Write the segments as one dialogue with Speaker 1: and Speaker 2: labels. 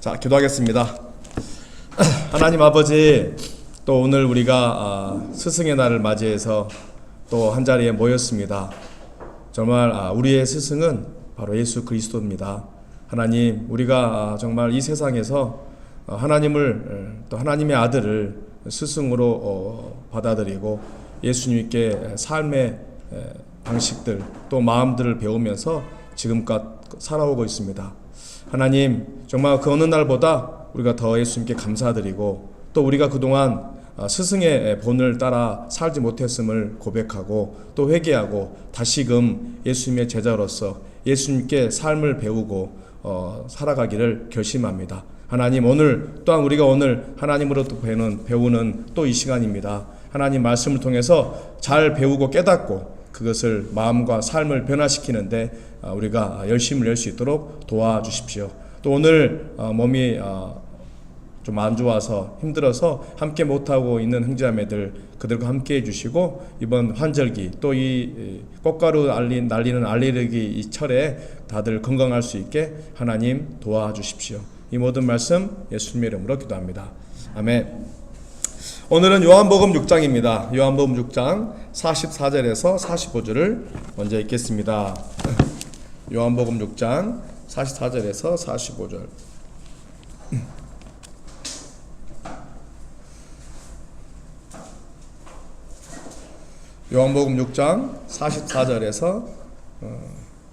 Speaker 1: 자, 기도하겠습니다. 하나님 아버지, 또 오늘 우리가 스승의 날을 맞이해서 또 한자리에 모였습니다. 정말 우리의 스승은 바로 예수 그리스도입니다. 하나님, 우리가 정말 이 세상에서 하나님을, 또 하나님의 아들을 스승으로 받아들이고 예수님께 삶의 방식들 또 마음들을 배우면서 지금껏 살아오고 있습니다. 하나님, 정말 그 어느 날보다 우리가 더 예수님께 감사드리고 또 우리가 그동안 스승의 본을 따라 살지 못했음을 고백하고 또 회개하고 다시금 예수님의 제자로서 예수님께 삶을 배우고 살아가기를 결심합니다. 하나님, 오늘 또한 우리가 오늘 하나님으로부터 배우는 또 이 시간입니다. 하나님 말씀을 통해서 잘 배우고 깨닫고 그것을 마음과 삶을 변화시키는데 우리가 열심을 낼 수 있도록 도와주십시오. 또 오늘 몸이 좀 안 좋아서 힘들어서 함께 못하고 있는 형제자매들 그들과 함께 해주시고 이번 환절기 또 이 꽃가루 날리는 알레르기 이 철에 다들 건강할 수 있게 하나님 도와주십시오. 이 모든 말씀 예수님의 이름으로 기도합니다. 아멘. 오늘은 요한복음 6장입니다. 요한복음 6장 44절에서 45절을 먼저 읽겠습니다. 요한복음 6장 44절에서 45절. 요한복음 6장 44절에서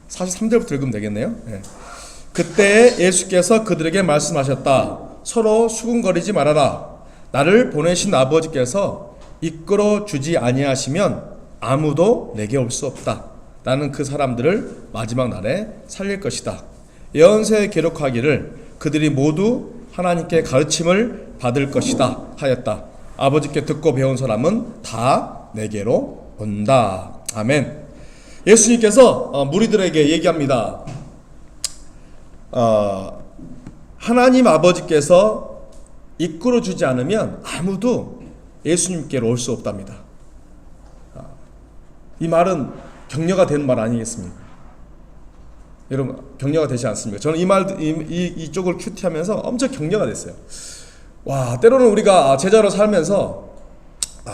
Speaker 1: 43절부터 읽으면 되겠네요. 네. 그때 예수께서 그들에게 말씀하셨다. 서로 수군거리지 말아라. 나를 보내신 아버지께서 이끌어 주지 아니하시면 아무도 내게 올 수 없다. 나는 그 사람들을 마지막 날에 살릴 것이다. 예언서에 기록하기를 그들이 모두 하나님께 가르침을 받을 것이다 하였다. 아버지께 듣고 배운 사람은 다 내게로 온다. 아멘. 예수님께서 무리들에게 얘기합니다. 하나님 아버지께서 이끌어 주지 않으면 아무도 예수님께로 올 수 없답니다. 이 말은 격려가 되는 말 아니겠습니까? 여러분, 격려가 되지 않습니까? 저는 이쪽을 큐티하면서 엄청 격려가 됐어요. 와, 때로는 우리가 제자로 살면서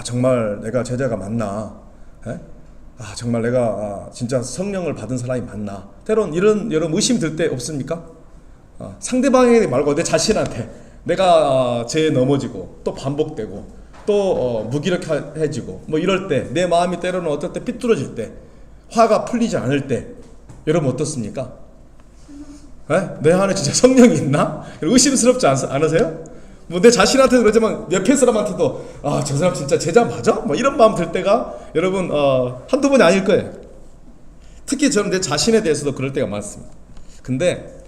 Speaker 1: 정말 내가 제자가 맞나? 정말 내가 진짜 성령을 받은 사람이 맞나? 때로는 이런 여러분 의심 들 때 없습니까? 상대방에게 말고 내 자신한테 내가 죄에 넘어지고 또 반복되고 또 무기력해지고 뭐 이럴 때 내 마음이 때로는 어떨 때 삐뚤어질 때 화가 풀리지 않을 때 여러분 어떻습니까? 내 안에 진짜 성령이 있나? 의심스럽지 않으세요? 뭐 내 자신한테도 그러지만 옆에 사람한테도 저 사람 진짜 제자 맞아? 뭐 이런 마음 들 때가 여러분 한두 번이 아닐 거예요. 특히 저는 내 자신에 대해서도 그럴 때가 많습니다. 근데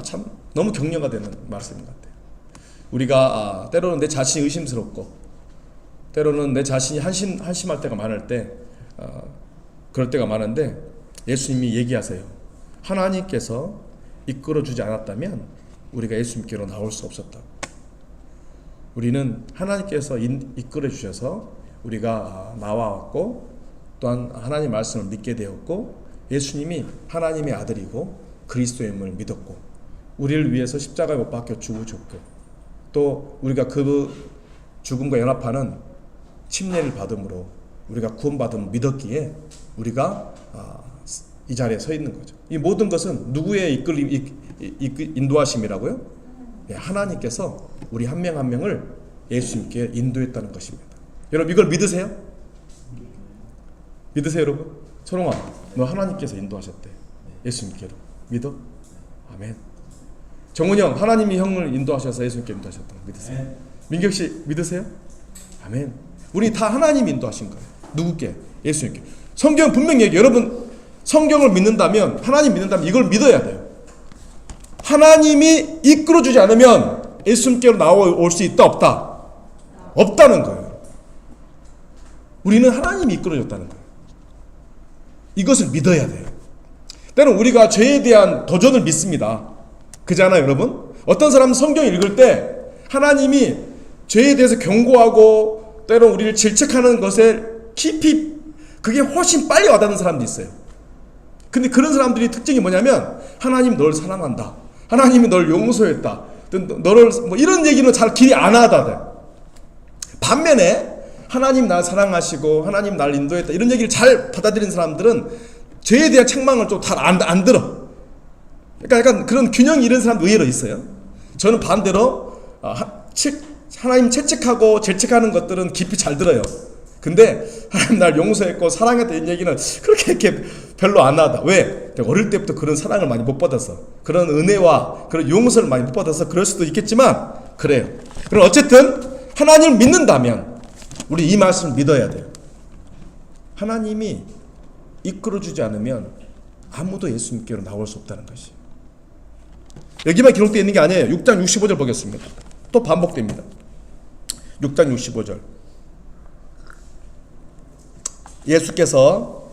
Speaker 1: 참 너무 격려가 되는 말씀인 것 같아요. 우리가 때로는 내 자신이 의심스럽고 때로는 내 자신이 한심할 때가 많을 때 그럴 때가 많은데 예수님이 얘기하세요. 하나님께서 이끌어주지 않았다면 우리가 예수님께로 나올 수 없었다. 우리는 하나님께서 이끌어 주셔서 우리가 나와왔고 또한 하나님 말씀을 믿게 되었고 예수님이 하나님의 아들이고 그리스도임을 믿었고 우리를 위해서 십자가에 못 박혀 죽으셨고 또 우리가 그 죽음과 연합하는 침례를 받음으로 우리가 구원받음을 믿었기에 우리가 이 자리에 서 있는 거죠. 이 모든 것은 누구의 인도하심이라고요? 하나님께서 우리 한 명 한 명을 예수님께 인도했다는 것입니다. 여러분 이걸 믿으세요? 믿으세요 여러분? 초롱아, 너 하나님께서 인도하셨대. 예수님께로 믿어? 아멘. 정훈이 형, 하나님이 형을 인도하셔서 예수님께 인도하셨다. 믿으세요? 민격씨 믿으세요? 아멘. 우리 다 하나님 인도하신 거예요. 누구께? 예수님께. 성경 분명히 얘기해요. 여러분 성경을 믿는다면 하나님 믿는다면 이걸 믿어야 돼요. 하나님이 이끌어주지 않으면 예수님께로 나올 수 있다 없다? 없다는 거예요. 우리는 하나님이 이끌어줬다는 거예요. 이것을 믿어야 돼요. 때로는 우리가 죄에 대한 도전을 믿습니다. 그잖아요 여러분? 어떤 사람은 성경 읽을 때 하나님이 죄에 대해서 경고하고 때로는 우리를 질책하는 것에 깊이 그게 훨씬 빨리 와닿는 사람도 있어요. 근데 그런 사람들이 특징이 뭐냐면 하나님 널 사랑한다. 하나님이 널 용서했다. 너를 뭐 이런 얘기는 잘 길이 안 하다. 반면에 하나님 날 사랑하시고 하나님 날 인도했다 이런 얘기를 잘 받아들이는 사람들은 죄에 대한 책망을 좀 잘 안 들어. 그러니까 약간 그런 균형이 이런 사람도 의외로 있어요. 저는 반대로 하나님 채찍하고 질책하는 것들은 깊이 잘 들어요. 근데 하나님 날 용서했고 사랑했다 이런 얘기는 그렇게 이렇게 별로 안 하다. 왜? 어릴 때부터 그런 사랑을 많이 못 받아서, 그런 은혜와 그런 용서를 많이 못 받아서 그럴 수도 있겠지만 그래요. 그럼 어쨌든 하나님을 믿는다면 우리 이 말씀을 믿어야 돼요. 하나님이 이끌어주지 않으면 아무도 예수님께로 나올 수 없다는 것이. 여기만 기록되어 있는 게 아니에요. 6장 65절 보겠습니다. 또 반복됩니다. 6장 65절. 예수께서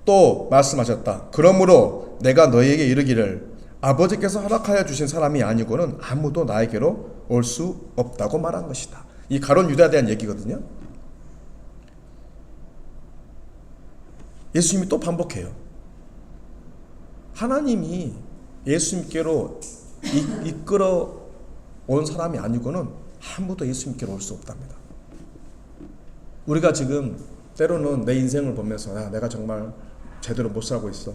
Speaker 1: 또 말씀하셨다. 그러므로 내가 너희에게 이르기를 아버지께서 허락하여 주신 사람이 아니고는 아무도 나에게로 올 수 없다고 말한 것이다. 이 가룟 유다에 대한 얘기거든요. 예수님이 또 반복해요. 하나님이 예수님께로 이끌어 온 사람이 아니고는 아무도 예수님께로 올 수 없답니다. 우리가 지금 때로는 내 인생을 보면서 내가 정말 제대로 못 살고 있어.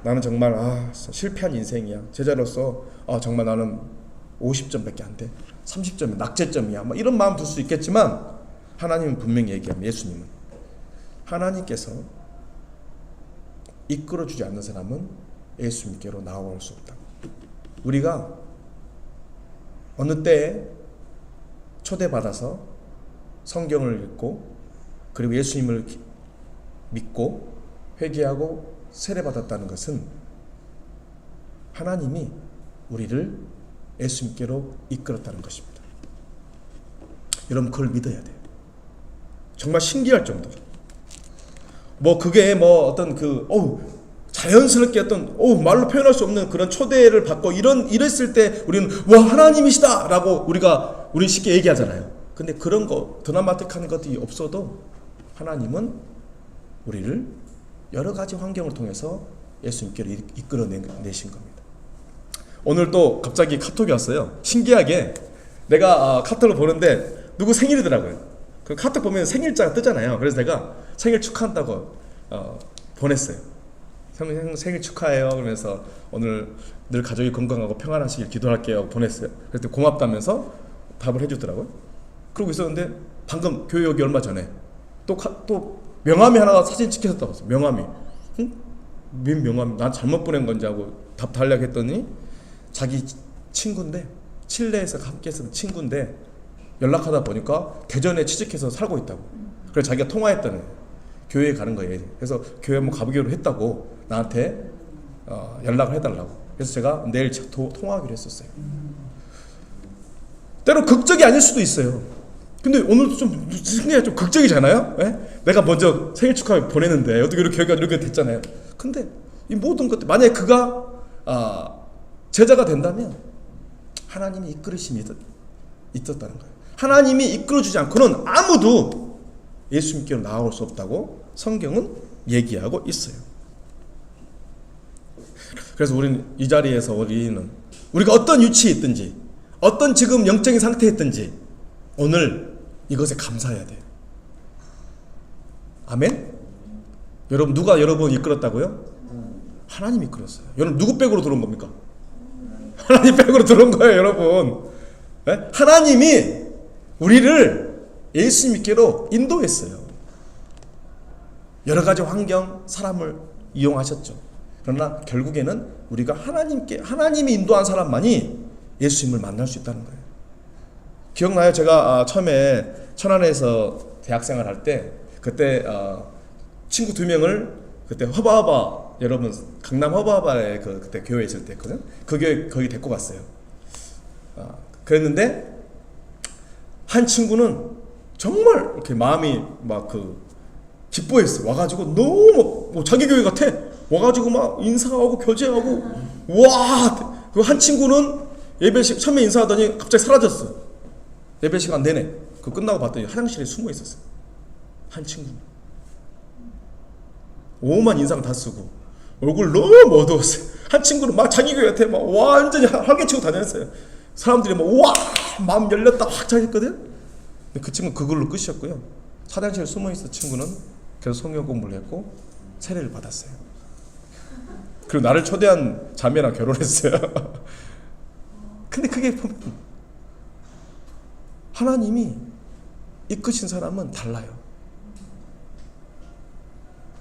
Speaker 1: 나는 정말 실패한 인생이야. 제자로서 정말 나는 50점밖에 안 돼. 30점이 낙제점이야. 뭐 이런 마음 들 수 있겠지만 하나님은 분명히 얘기합니다. 예수님은 하나님께서 이끌어주지 않는 사람은 예수님께로 나아올 수 없다. 우리가 어느 때에 초대받아서 성경을 읽고 그리고 예수님을 믿고 회개하고 세례받았다는 것은 하나님이 우리를 예수님께로 이끌었다는 것입니다. 여러분 그걸 믿어야 돼요. 정말 신기할 정도로. 뭐 그게 뭐 어떤 자연스럽게 어떤 말로 표현할 수 없는 그런 초대를 받고 이랬을 때 우리는 와 하나님이시다라고 우리 쉽게 얘기하잖아요. 근데 그런 거 드라마틱한 것들이 없어도 하나님은 우리를 여러 가지 환경을 통해서 예수님께로 이끌어내신 겁니다. 오늘 또 갑자기 카톡이 왔어요. 신기하게 내가 카톡을 보는데 누구 생일이더라고요. 그 카톡 보면 생일자가 뜨잖아요. 그래서 내가 생일 축하한다고 보냈어요. 생일 축하해요. 그러면서 오늘 늘 가족이 건강하고 평안하시길 기도할게요. 보냈어요. 그랬더니 고맙다면서 답을 해주더라고요. 그러고 있었는데 방금 교회 오기 얼마 전에 또 명함이 하나 사진 찍혔다고 했어요. 명함이. 응? 웬 명함이? 난 잘못 보낸 건지 하고 답 달라고 했더니 자기 친구인데 칠레에서 함께 했던 친구인데 연락하다 보니까 대전에 취직해서 살고 있다고. 그래서 자기가 통화했다는 거예요. 교회에 가는 거예요. 그래서 교회 한번 가보기로 했다고 나한테 연락을 해달라고. 그래서 제가 내일 통화하기로 했었어요. 때로 극적이 아닐 수도 있어요. 근데 오늘도 좀 생각이 좀 극적이잖아요. 예? 내가 먼저 생일 축하 보내는데 어떻게 이렇게 됐잖아요. 근데 이 모든 것들 만약에 그가 제자가 된다면 하나님이 이끌으심이 있었다는 거예요. 하나님이 이끌어주지 않고는 아무도 예수님께로 나아올 수 없다고 성경은 얘기하고 있어요. 그래서 우리는 이 자리에서 우리가 어떤 위치에 있든지 어떤 지금 영적인 상태에 있든지 오늘 이것에 감사해야 돼요. 아멘? 여러분 누가 여러분 이끌었다고요? 하나님이 이끌었어요. 여러분 누구 백으로 들어온 겁니까? 하나님 백으로 들어온 거예요, 여러분. 네? 하나님이 우리를 예수님께로 인도했어요. 여러 가지 환경, 사람을 이용하셨죠. 그러나 결국에는 우리가 하나님이 인도한 사람만이 예수님을 만날 수 있다는 거예요. 기억나요? 제가 처음에 천안에서 대학생활 할 때 그때 친구 2명을 그때 허바허바 여러분 강남 허바허바에 그때 교회에 있을 때 했거든. 그 교회 거기 데리고 갔어요. 그랬는데 한 친구는 정말 이렇게 마음이 막 기뻐했어. 와가지고 너무 자기 교회 같아. 와가지고 막 인사하고 교제하고 와. 그 한 친구는 예배식 처음에 인사하더니 갑자기 사라졌어. 예배 시간 내내. 그 끝나고 봤더니 화장실에 숨어 있었어. 한 친구. 오만 인상 다 쓰고 얼굴 너무 어두웠어요. 한 친구는 막 자기 교회한테 막 완전히 활개치고 다녔어요. 사람들이 막 우와 마음 열렸다 확 자했거든. 근데 그 친구 그걸로 끝이었고요. 화장실에 숨어있던 친구는 계속 성경 공부를 했고 세례를 받았어요. 그리고 나를 초대한 자매랑 결혼했어요. 근데 그게 보면 하나님이 이끄신 사람은 달라요.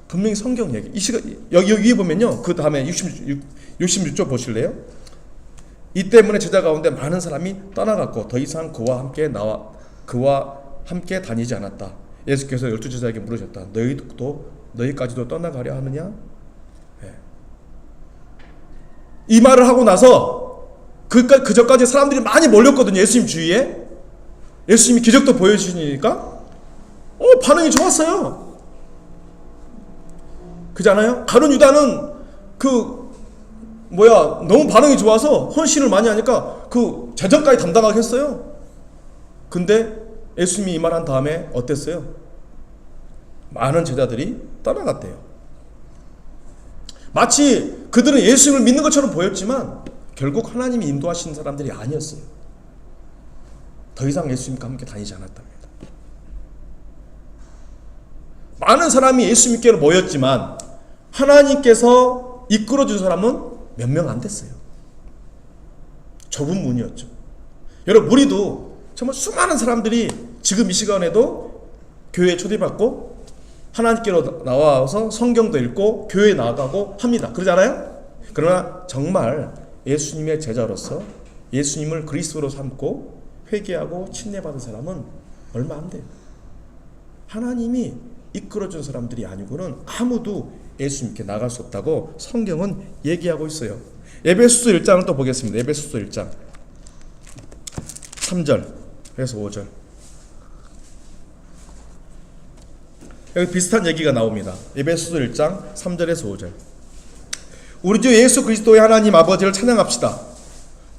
Speaker 1: 분명히 성경 얘기. 이 시간 여기 위에 보면요. 그 다음에 66쪽 보실래요? 이 때문에 제자 가운데 많은 사람이 떠나갔고 더 이상 그와 함께 다니지 않았다. 예수께서 12제자에게 물으셨다. 너희까지도 떠나가려 하느냐? 네. 이 말을 하고 나서 그전까지 사람들이 많이 몰렸거든요. 예수님 주위에. 예수님이 기적도 보여주시니까 반응이 좋았어요. 그렇잖아요? 가룟 유다는 너무 반응이 좋아서 헌신을 많이 하니까 그 재정까지 담당하게 했어요. 근데 예수님이 이 말 한 다음에 어땠어요? 많은 제자들이 떠나갔대요. 마치 그들은 예수님을 믿는 것처럼 보였지만 결국 하나님이 인도하시는 사람들이 아니었어요. 더 이상 예수님과 함께 다니지 않았답니다. 많은 사람이 예수님께로 모였지만 하나님께서 이끌어준 사람은 몇 명 안 됐어요. 좁은 문이었죠. 여러분 우리도 정말 수많은 사람들이 지금 이 시간에도 교회에 초대받고 하나님께로 나와서 성경도 읽고 교회에 나가고 합니다. 그러잖아요? 그러나 정말 예수님의 제자로서 예수님을 그리스도로 삼고 회개하고 침례받은 사람은 얼마 안 돼요. 하나님이 이끌어준 사람들이 아니고는 아무도 예수님께 나갈 수 없다고 성경은 얘기하고 있어요. 에베소서 1장을 또 보겠습니다. 에베소서 1장 3절에서 5절. 여기 비슷한 얘기가 나옵니다. 에베소서 1장 3절에서 5절. 우리 주 예수 그리스도의 하나님 아버지를 찬양합시다.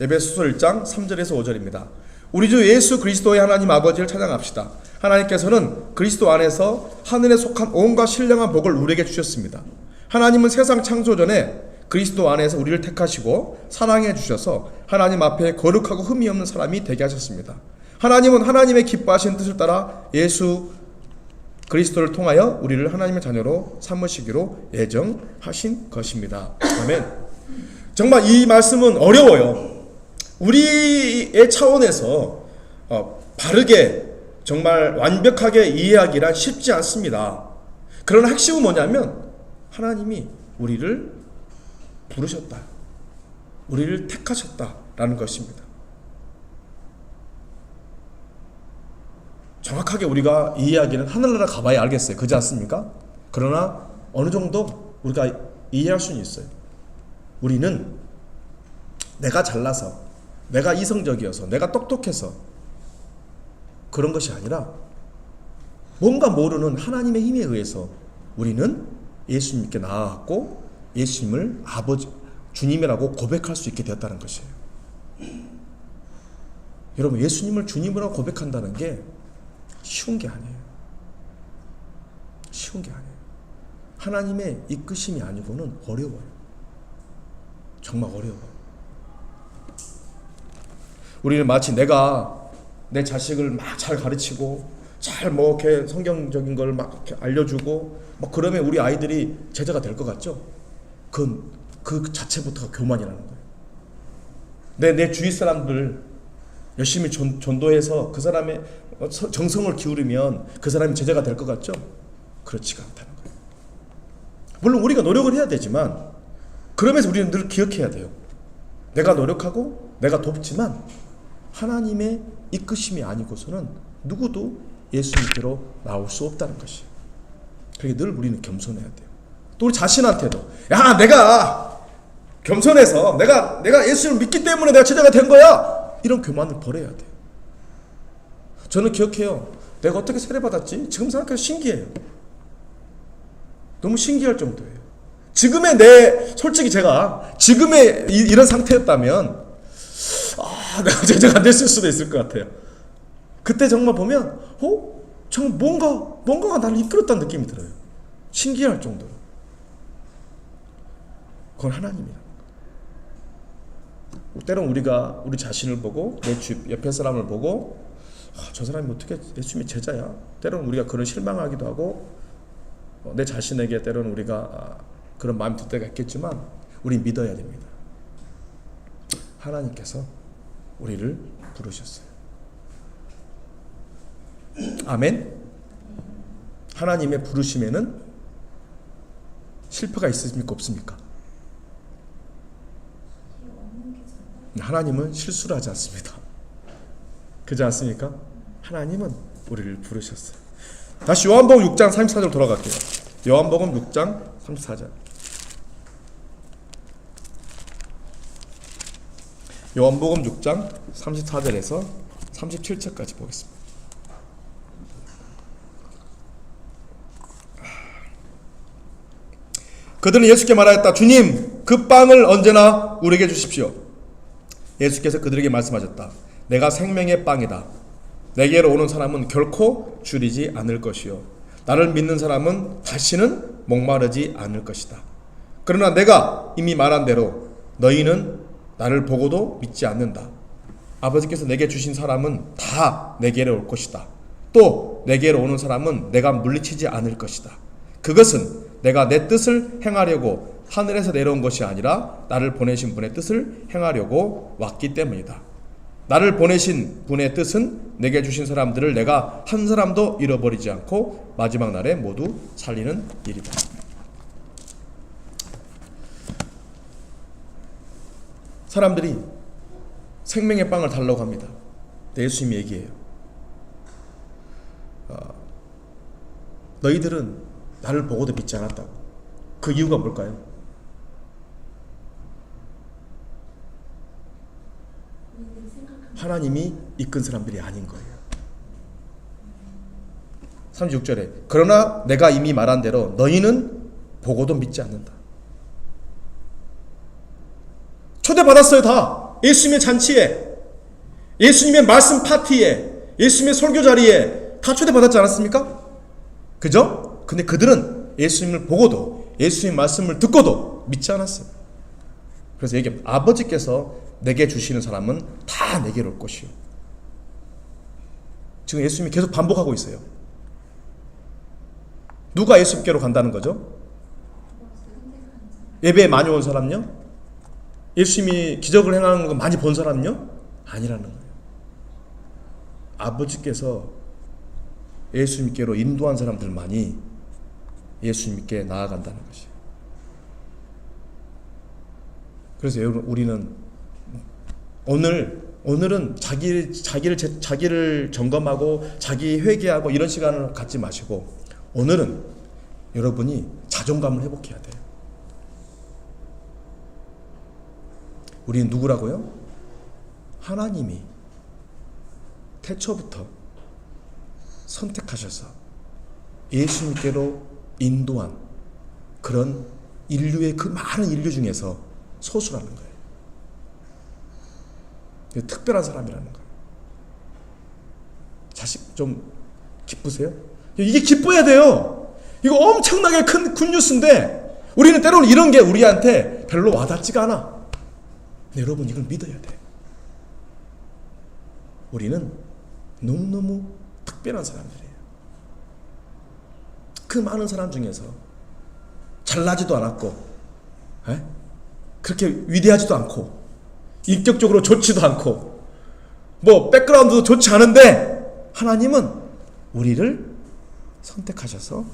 Speaker 1: 에베소서 1장 3절에서 5절입니다. 우리 주 예수 그리스도의 하나님 아버지를 찬양합시다. 하나님께서는 그리스도 안에서 하늘에 속한 온갖 신령한 복을 우리에게 주셨습니다. 하나님은 세상 창조 전에 그리스도 안에서 우리를 택하시고 사랑해 주셔서 하나님 앞에 거룩하고 흠이 없는 사람이 되게 하셨습니다. 하나님은 하나님의 기뻐하신 뜻을 따라 예수 그리스도를 통하여 우리를 하나님의 자녀로 삼으시기로 예정하신 것입니다. 아멘. 정말 이 말씀은 어려워요. 우리의 차원에서 바르게 정말 완벽하게 이해하기란 쉽지 않습니다. 그러나 핵심은 뭐냐면 하나님이 우리를 부르셨다. 우리를 택하셨다라는 것입니다. 정확하게 우리가 이해하기는 하늘나라 가봐야 알겠어요. 그렇지 않습니까? 그러나 어느 정도 우리가 이해할 수는 있어요. 우리는 내가 잘나서, 내가 이성적이어서, 내가 똑똑해서 그런 것이 아니라 뭔가 모르는 하나님의 힘에 의해서 우리는 예수님께 나아갔고 예수님을 아버지, 주님이라고 고백할 수 있게 되었다는 것이에요. 여러분, 예수님을 주님이라고 고백한다는 게 쉬운 게 아니에요. 쉬운 게 아니에요. 하나님의 이끄심이 아니고는 어려워요. 정말 어려워요. 우리는 마치 내가 내 자식을 막 잘 가르치고 잘 이렇게 성경적인 걸 막 알려주고 그러면 우리 아이들이 제자가 될 것 같죠? 그 자체부터가 교만이라는 거예요. 내 주위 사람들 열심히 전도해서 그 사람의 정성을 기울이면 그 사람이 제자가 될 것 같죠? 그렇지가 않다는 거예요. 물론 우리가 노력을 해야 되지만 그러면서 우리는 늘 기억해야 돼요. 내가 노력하고 내가 돕지만 하나님의 이끄심이 아니고서는 누구도 예수님께로 나올 수 없다는 것이에요. 그러니까 늘 우리는 겸손해야 돼요. 또 우리 자신한테도 내가 겸손해서 내가 예수를 믿기 때문에 내가 제자가 된 거야, 이런 교만을 버려야 돼요. 저는 기억해요. 내가 어떻게 세례받았지? 지금 생각해도 신기해요. 너무 신기할 정도예요. 솔직히 제가 지금의 이런 상태였다면 내가 제자가 안 됐을 수도 있을 것 같아요. 그때 정말 보면 정말 뭔가가 나를 이끌었다는 느낌이 들어요. 신기할 정도로. 그건 하나님이다. 때론 우리가 우리 자신을 보고 내 옆에 사람을 보고 저 사람이 어떻게 예수님의 제자야? 때론 우리가 그런 실망하기도 하고 내 자신에게 때론 우리가 그런 마음이 들 때가 있겠지만 우리 믿어야 됩니다. 하나님께서 우리를 부르셨어요. 아멘. 하나님의 부르심에는 실패가 있습니까? 없습니까? 하나님은 실수를 하지 않습니다. 그렇지 않습니까? 하나님은 우리를 부르셨어요. 다시 요한복음 6장 34절 돌아갈게요. 요한복음 6장 34절. 요한복음 6장 34절에서 37절까지 보겠습니다. 그들은 예수께 말하였다. 주님, 그 빵을 언제나 우리에게 주십시오. 예수께서 그들에게 말씀하셨다. 내가 생명의 빵이다. 내게로 오는 사람은 결코 줄이지 않을 것이요 나를 믿는 사람은 다시는 목마르지 않을 것이다. 그러나 내가 이미 말한 대로 너희는 나를 보고도 믿지 않는다. 아버지께서 내게 주신 사람은 다 내게로 올 것이다. 또 내게로 오는 사람은 내가 물리치지 않을 것이다. 그것은 내가 내 뜻을 행하려고 하늘에서 내려온 것이 아니라 나를 보내신 분의 뜻을 행하려고 왔기 때문이다. 나를 보내신 분의 뜻은 내게 주신 사람들을 내가 한 사람도 잃어버리지 않고 마지막 날에 모두 살리는 일이다. 사람들이 생명의 빵을 달라고 합니다. 예수님이 얘기해요. 너희들은 나를 보고도 믿지 않았다고. 그 이유가 뭘까요? 하나님이 이끈 사람들이 아닌 거예요. 36절에 그러나 내가 이미 말한 대로 너희는 보고도 믿지 않는다. 초대받았어요. 다 예수님의 잔치에, 예수님의 말씀 파티에, 예수님의 설교 자리에 다 초대받았지 않았습니까? 그죠? 근데 그들은 예수님을 보고도 예수님 말씀을 듣고도 믿지 않았어요. 그래서 얘기합니다. 아버지께서 내게 주시는 사람은 다 내게로 올 것이요. 지금 예수님이 계속 반복하고 있어요. 누가 예수님께로 간다는 거죠? 예배에 많이 온 사람요? 예수님이 기적을 행하는 거 많이 본 사람요? 아니라는 거예요. 아버지께서 예수님께로 인도한 사람들만이 예수님께 나아간다는 것이에요. 그래서 여러분, 우리는 오늘은 자기를 점검하고 자기 회개하고 이런 시간을 갖지 마시고 오늘은 여러분이 자존감을 회복해야 돼요. 우리는 누구라고요? 하나님이 태초부터 선택하셔서 예수님께로 인도한 그런 인류의 그 많은 인류 중에서 소수라는 거예요. 특별한 사람이라는 거예요. 자식 좀 기쁘세요? 이게 기뻐야 돼요. 이거 엄청나게 큰 굿뉴스인데 우리는 때로는 이런 게 우리한테 별로 와닿지가 않아. 근데 여러분 이걸 믿어야 돼. 우리는 너무너무 특별한 사람들이에요. 그 많은 사람 중에서 잘나지도 않았고 그렇게 위대하지도 않고 인격적으로 좋지도 않고 뭐 백그라운드도 좋지 않은데 하나님은 우리를 선택하셔서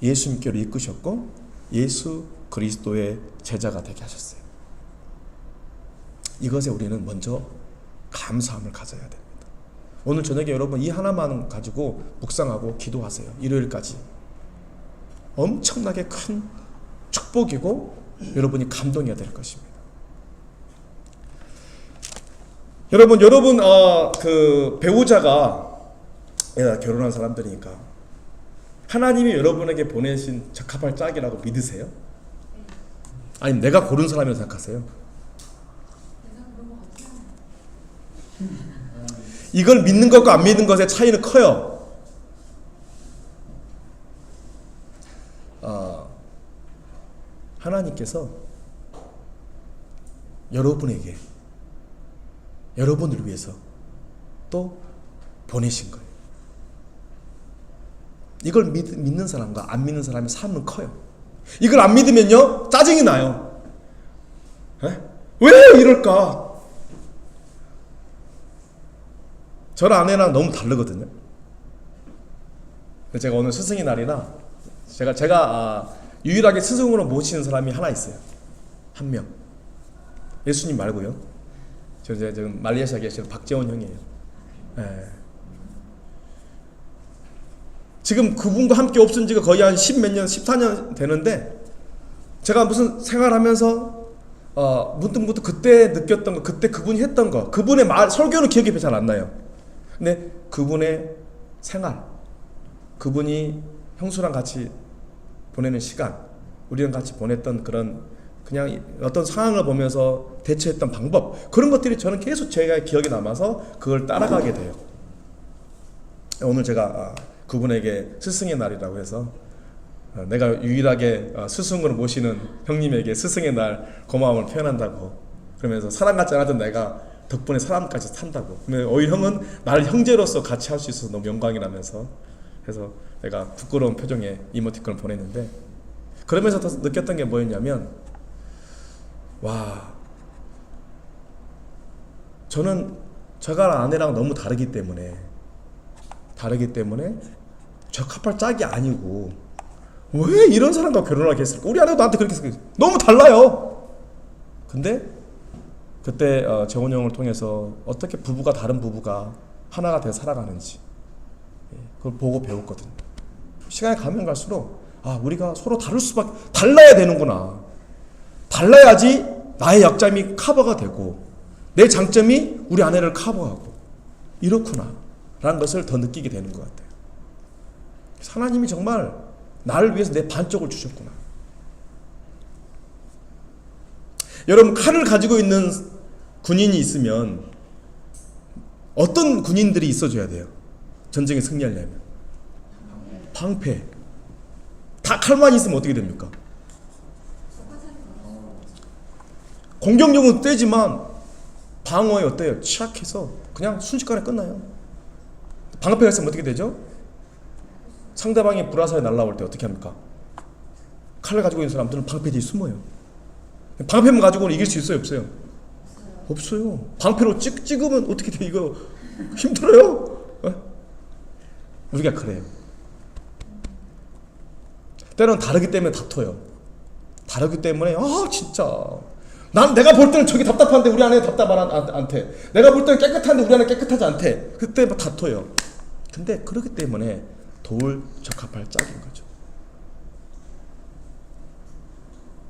Speaker 1: 예수님께로 이끄셨고 예수 그리스도의 제자가 되게 하셨어요. 이것에 우리는 먼저 감사함을 가져야 됩니다. 오늘 저녁에 여러분 이 하나만 가지고 묵상하고 기도하세요. 일요일까지. 엄청나게 큰 축복이고 여러분이 감동해야 될 것입니다. 여러분 그 배우자가 결혼한 사람들이니까 하나님이 여러분에게 보내신 적합할 짝이라고 믿으세요? 아니면 내가 고른 사람이라고 생각하세요? 이걸 믿는 것과 안 믿는 것의 차이는 커요. 하나님께서 여러분에게, 여러분을 위해서 또 보내신 거예요. 이걸 믿는 사람과 안 믿는 사람의 삶은 커요. 이걸 안 믿으면요, 짜증이 나요. 왜 이럴까? 저랑 아내랑 너무 다르거든요. 제가 오늘 스승의 날이라 제가 유일하게 스승으로 모시는 사람이 하나 있어요. 한 명. 예수님 말고요. 저 이제 지금 말레이시아에 계시는 박재원 형이에요. 네. 지금 그분과 함께 없은 지가 거의 한 10몇 년, 14년 되는데, 제가 무슨 생활하면서 문득 그때 느꼈던 거, 그때 그분이 했던 거, 그분의 설교는 기억이 잘 안 나요. 근데 그분의 생활, 그분이 형수랑 같이 보내는 시간, 우리랑 같이 보냈던 그런 그냥 어떤 상황을 보면서 대처했던 방법, 그런 것들이 저는 계속 제가 기억에 남아서 그걸 따라가게 돼요. 오늘 제가 그분에게 스승의 날이라고 해서 내가 유일하게 스승으로 모시는 형님에게 스승의 날 고마움을 표현한다고, 그러면서 사람 같지 않았던 내가 덕분에 사람까지 산다고, 오히려 형은 나를 형제로서 같이 할 수 있어서 너무 영광이라면서 해서 내가 부끄러운 표정의 이모티콘을 보냈는데, 그러면서 더 느꼈던 게 뭐였냐면, 와, 저는 제가 아내랑 너무 다르기 때문에 적합할 짝이 아니고 왜 이런 사람과 결혼하게 했을까? 우리 아내도 나한테 그렇게 했을까? 너무 달라요. 근데 그때 재원 형을 통해서 어떻게 다른 부부가 하나가 되어 살아가는지 그걸 보고 배웠거든요. 시간이 가면 갈수록 우리가 서로 달라야 되는구나. 달라야지 나의 약점이 커버가 되고 내 장점이 우리 아내를 커버하고 이렇구나 라는 것을 더 느끼게 되는 것 같아요. 하나님이 정말 나를 위해서 내 반쪽을 주셨구나. 여러분, 칼을 가지고 있는 군인이 있으면 어떤 군인들이 있어줘야 돼요? 전쟁에 승리하려면 방패. 다 칼만 있으면 어떻게 됩니까? 공격력은 세지만 방어에 어때요? 취약해서 그냥 순식간에 끝나요. 방패가 있으면 어떻게 되죠? 상대방이 불화살이 날라올 때 어떻게 합니까? 칼을 가지고 있는 사람들은 방패 뒤에 숨어요. 방패만 가지고는 이길 수 있어요? 없어요? 없어요. 방패로 찍으면 어떻게 돼? 이거 힘들어요. 우리가 그래요. 때로는 다르기 때문에 다퉈요. 다르기 때문에 진짜 내가 볼 때는 저기 답답한데 우리 아내 답답하지 않대. 내가 볼 때는 깨끗한데 우리 아내 깨끗하지 않대. 그때 다퉈요. 근데 그렇기 때문에 도울 적합할 짝인 거죠.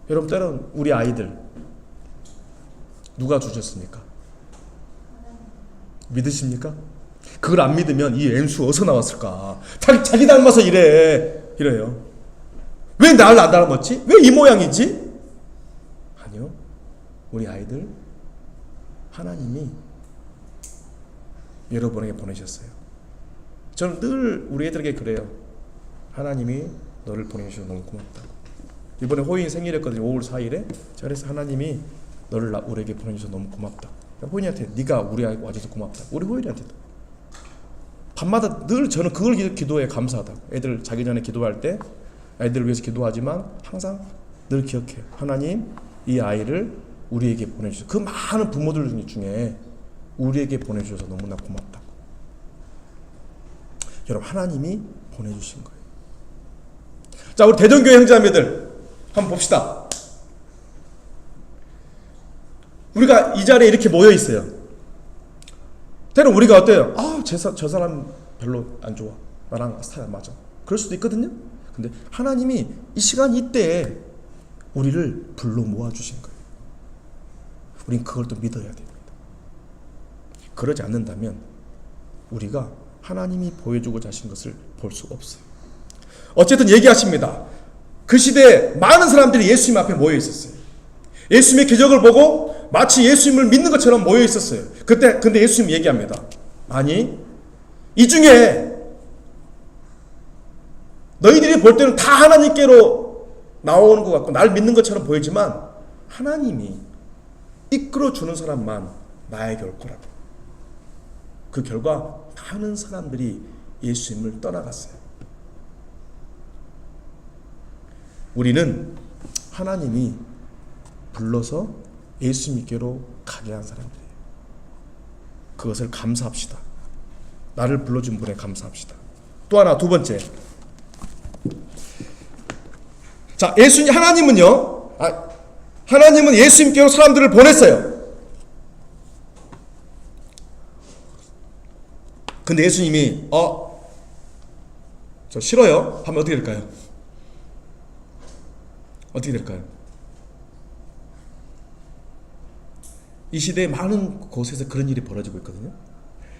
Speaker 1: 여러분, 때로는 우리 아이들 누가 주셨습니까? 믿으십니까? 그걸 안 믿으면 이 엠수 어디서 나왔을까? 자기 닮아서 이래요. 왜 나를 안 닮았지? 왜 이 모양이지? 아니요. 우리 아이들 하나님이 여러분에게 보내셨어요. 저는 늘 우리 애들에게 그래요. 하나님이 너를 보내주셔서 너무 고맙다고. 이번에 호인 생일이었거든요. 5월 4일에. 그래서 하나님이 너를 우리에게 보내주셔서 너무 고맙다. 호인이한테 네가 우리 아이 와줘서 고맙다. 우리 호인이한테도. 밤마다 늘 저는 그걸 기도해 감사하다고. 애들 자기 전에 기도할 때 아이들을 위해서 기도하지만 항상 늘 기억해요. 하나님, 이 아이를 우리에게 보내주셔서, 그 많은 부모들 중에 우리에게 보내주셔서 너무나 고맙다고. 여러분, 하나님이 보내주신 거예요. 자, 우리 대전교회 형제자매들 한번 봅시다. 우리가 이 자리에 이렇게 모여 있어요. 때로 우리가 어때요? 저 사람 별로 안 좋아. 나랑 스타일 안 맞아. 그럴 수도 있거든요. 근데 하나님이 이 시간 이때에 우리를 불러 모아주신 거예요. 우린 그걸 또 믿어야 됩니다. 그러지 않는다면 우리가 하나님이 보여주고자 하신 것을 볼 수 없어요. 어쨌든 얘기하십니다. 그 시대에 많은 사람들이 예수님 앞에 모여 있었어요. 예수님의 기적을 보고 마치 예수님을 믿는 것처럼 모여 있었어요. 근데 예수님이 얘기합니다. 아니, 이 중에 너희들이 볼 때는 다 하나님께로 나오는 것 같고 날 믿는 것처럼 보이지만 하나님이 이끌어주는 사람만 나에게 올 거라고. 그 결과 많은 사람들이 예수님을 떠나갔어요. 우리는 하나님이 불러서 예수님께로 가게 한 사람들이에요. 그것을 감사합시다. 나를 불러준 분에 감사합시다. 또 하나, 두 번째. 자, 하나님은요, 하나님은 예수님께로 사람들을 보냈어요. 근데 예수님이 저 싫어요 하면 어떻게 될까요? 어떻게 될까요? 이 시대에 많은 곳에서 그런 일이 벌어지고 있거든요.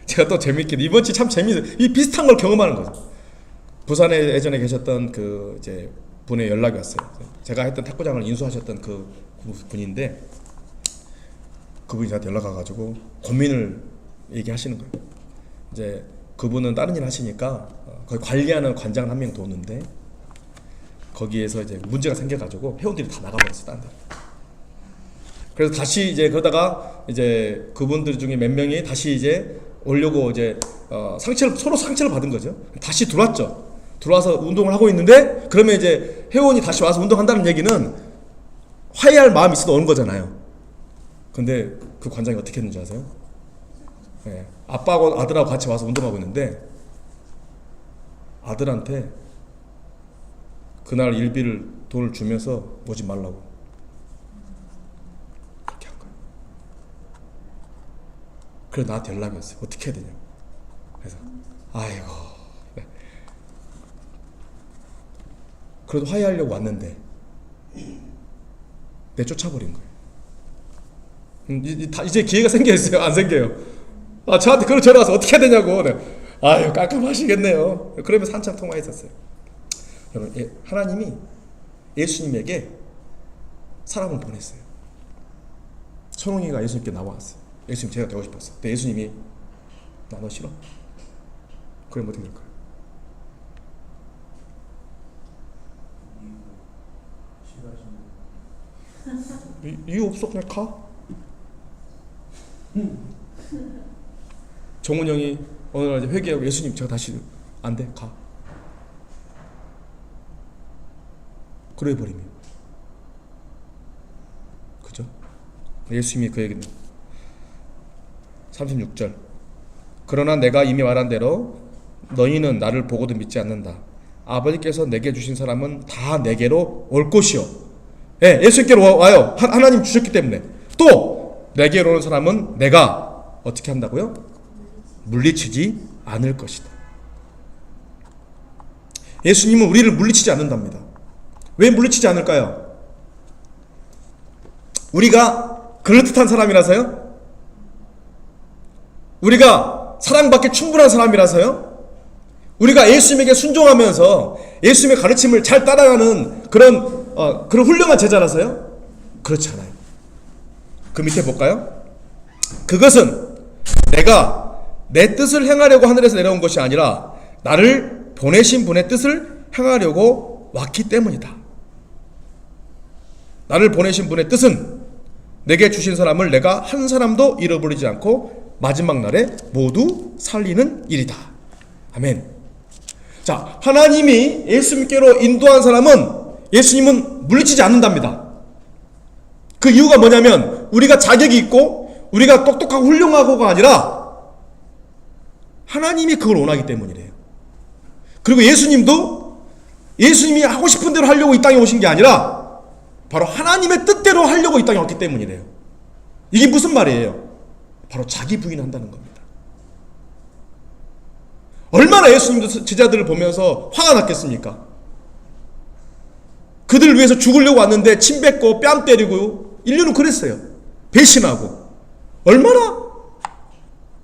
Speaker 1: 제가 또 재밌게, 이번 주 참 재밌어요. 이 비슷한 걸 경험하는 거죠. 부산에 예전에 계셨던 그 이제 분의 연락이 왔어요. 제가 했던 탁구장을 인수하셨던 그 분인데, 그분이 저한테 연락 와가지고 고민을 얘기하시는 거예요. 이제 그분은 다른 일 하시니까 거기 관리하는 관장을 한 명 뒀는데, 거기에서 이제 문제가 생겨가지고 회원들이 다 나가버렸어요, 딴 데. 그래서 다시 이제 그러다가 이제 그분들 중에 몇 명이 다시 이제 오려고 이제 서로 상처를 받은 거죠. 다시 들어왔죠. 들어와서 운동을 하고 있는데, 그러면 이제 회원이 다시 와서 운동한다는 얘기는 화해할 마음이 있어도 오는 거잖아요. 근데 그 관장이 어떻게 했는지 아세요? 네, 아빠하고 아들하고 같이 와서 운동하고 있는데 아들한테 그날 일비를 돈을 주면서 오지 말라고 그렇게 한 거예요. 그래서 나한테 연락이 왔어요. 어떻게 해야 되냐고. 그래서 아이고, 네. 그래도 화해하려고 왔는데 내쫓아버린 거예요. 이제 기회가 생겨있어요? 안 생겨요? 저한테 그런 전화 와서 어떻게 해야 되냐고. 네. 아유, 깜깜하시겠네요. 그러면서 한참 통화했었어요. 여러분, 하나님이 예수님에게 사람을 보냈어요. 선홍이가 예수님께 나왔어요. 예수님, 제가 되고 싶었어. 근데 예수님이 나 너 싫어? 그럼 어떻게 될까요? 이유 없어, 그냥 가. 정훈 형이 어느 날 회개하고, 예수님 제가 다시 안 돼, 가. 그래 버리면, 그죠? 예수님이 그 얘기는 36절. 그러나 내가 이미 말한 대로 너희는 나를 보고도 믿지 않는다. 아버지께서 내게 주신 사람은 다 내게로 올 것이요. 예, 예수님께로 와요. 하나님 주셨기 때문에. 또 내게로 오는 사람은 내가 어떻게 한다고요? 물리치지 않을 것이다. 예수님은 우리를 물리치지 않는답니다. 왜 물리치지 않을까요? 우리가 그럴듯한 사람이라서요? 우리가 사랑받기 충분한 사람이라서요? 우리가 예수님에게 순종하면서 예수님의 가르침을 잘 따라가는 그런 훌륭한 제자라서요? 그렇지 않아요. 그 밑에 볼까요? 그것은 내가 내 뜻을 행하려고 하늘에서 내려온 것이 아니라 나를 보내신 분의 뜻을 행하려고 왔기 때문이다. 나를 보내신 분의 뜻은 내게 주신 사람을 내가 한 사람도 잃어버리지 않고 마지막 날에 모두 살리는 일이다. 아멘. 자, 하나님이 예수님께로 인도한 사람은 예수님은 물리치지 않는답니다. 그 이유가 뭐냐면 우리가 자격이 있고 우리가 똑똑하고 훌륭하고가 아니라 하나님이 그걸 원하기 때문이래요. 그리고 예수님도 예수님이 하고 싶은 대로 하려고 이 땅에 오신 게 아니라 바로 하나님의 뜻대로 하려고 이 땅에 왔기 때문이래요. 이게 무슨 말이에요? 바로 자기 부인한다는 겁니다. 얼마나 예수님도 제자들을 보면서 화가 났겠습니까? 그들을 위해서 죽으려고 왔는데 침 뱉고 뺨 때리고 인류는 그랬어요. 배신하고. 얼마나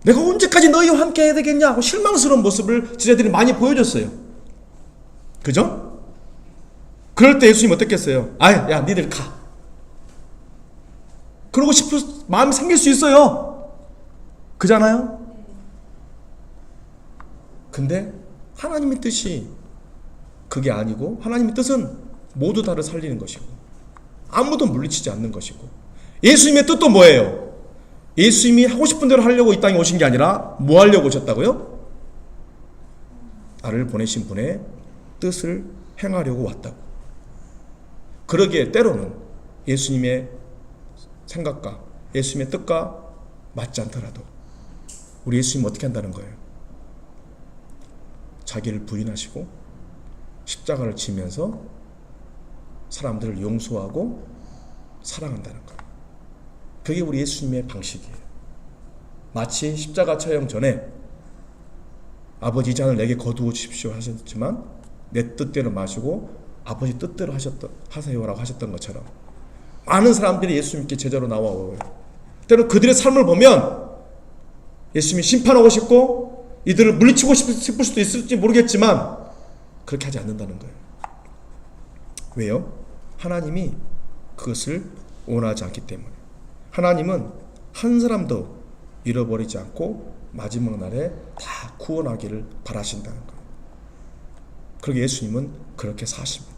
Speaker 1: 내가 언제까지 너희와 함께 해야 되겠냐 하고 실망스러운 모습을 제자들이 많이 보여줬어요. 그죠? 그럴 때 예수님 어떻겠어요? 야 니들 가. 그러고 싶은 마음이 생길 수 있어요. 그잖아요? 근데 하나님의 뜻이 그게 아니고 하나님의 뜻은 모두 다를 살리는 것이고 아무도 물리치지 않는 것이고 예수님의 뜻도 뭐예요? 예수님이 하고 싶은 대로 하려고 이 땅에 오신 게 아니라 뭐 하려고 오셨다고요? 나를 보내신 분의 뜻을 행하려고 왔다고. 그러기에 때로는 예수님의 생각과 예수님의 뜻과 맞지 않더라도 우리 예수님 어떻게 한다는 거예요? 자기를 부인하시고 십자가를 지면서 사람들을 용서하고 사랑한다는 거예요. 그게 우리 예수님의 방식이에요. 마치 십자가 처형 전에 아버지 이 잔을 내게 거두어 주십시오 하셨지만 내 뜻대로 마시고 아버지 뜻대로 하세요라고 하셨던 것처럼 많은 사람들이 예수님께 제자로 나와요. 때로 그들의 삶을 보면 예수님이 심판하고 싶고 이들을 물리치고 싶을 수도 있을지 모르겠지만 그렇게 하지 않는다는 거예요. 왜요? 하나님이 그것을 원하지 않기 때문에. 하나님은 한 사람도 잃어버리지 않고 마지막 날에 다 구원하기를 바라신다는 거예요. 그러게 예수님은 그렇게 사십니다.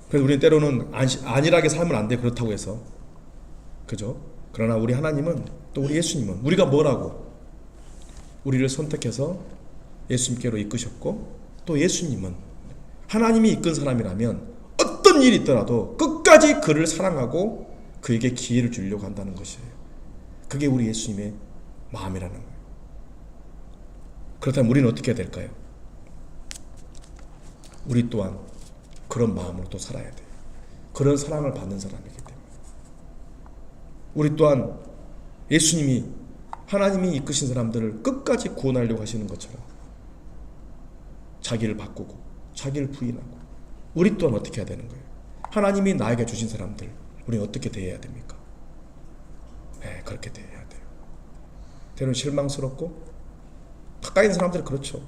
Speaker 1: 그래서 우리는 때로는 안일하게 살면 안 돼, 그렇다고 해서. 그죠? 그러나 우리 하나님은, 또 우리 예수님은 우리가 뭐라고 우리를 선택해서 예수님께로 이끄셨고, 또 예수님은 하나님이 이끈 사람이라면 어떤 일이 있더라도 끝까지 그를 사랑하고 그에게 기회를 주려고 한다는 것이에요. 그게 우리 예수님의 마음이라는 거예요. 그렇다면 우리는 어떻게 해야 될까요? 우리 또한 그런 마음으로 또 살아야 돼요. 그런 사랑을 받는 사람이기 때문에. 우리 또한 예수님이, 하나님이 이끄신 사람들을 끝까지 구원하려고 하시는 것처럼 자기를 바꾸고 자기를 부인하고 우리 또한 어떻게 해야 되는 거예요? 하나님이 나에게 주신 사람들 우리는 어떻게 대해야 됩니까? 네, 그렇게 대해야 돼요. 때로는 실망스럽고 가까이 있는 사람들이 그렇죠.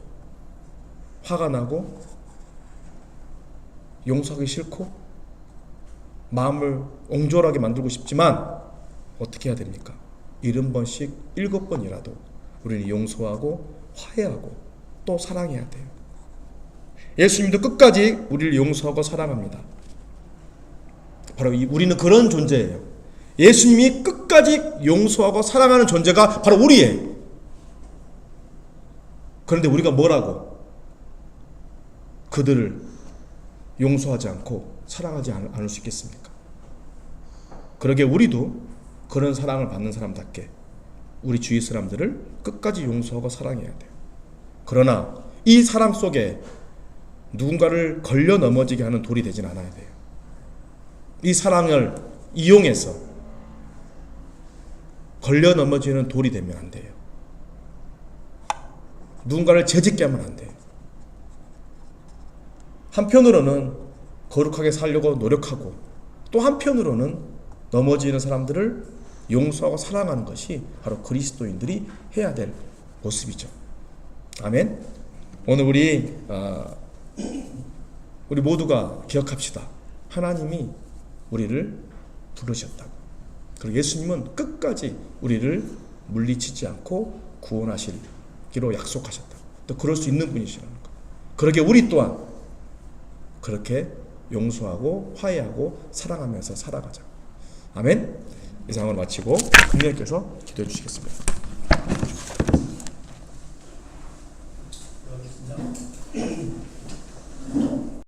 Speaker 1: 화가 나고 용서하기 싫고 마음을 옹졸하게 만들고 싶지만 어떻게 해야 됩니까? 70번씩 7번이라도 우리는 용서하고 화해하고 또 사랑해야 돼요. 예수님도 끝까지 우리를 용서하고 사랑합니다. 바로 우리는 그런 존재예요. 예수님이 끝까지 용서하고 사랑하는 존재가 바로 우리예요. 그런데 우리가 뭐라고 그들을 용서하지 않고 사랑하지 않을 수 있겠습니까? 그러게 우리도 그런 사랑을 받는 사람답게 우리 주위 사람들을 끝까지 용서하고 사랑해야 돼요. 그러나 이 사랑 속에 누군가를 걸려 넘어지게 하는 돌이 되진 않아야 돼요. 이 사랑을 이용해서 걸려 넘어지는 돌이 되면 안 돼요. 누군가를 재짓게 하면 안 돼요. 한편으로는 거룩하게 살려고 노력하고 또 한편으로는 넘어지는 사람들을 용서하고 사랑하는 것이 바로 그리스도인들이 해야 될 모습이죠. 아멘. 오늘 우리 모두가 기억합시다. 하나님이 우리를 부르셨다고. 그리고 예수님은 끝까지 우리를 물리치지 않고 구원하시기로 약속하셨다. 또 그럴 수 있는 분이시라는 것. 그러게 우리 또한 그렇게 용서하고 화해하고 사랑하면서 살아가자. 아멘. 이상을 마치고 금년께서 기도해 주시겠습니다.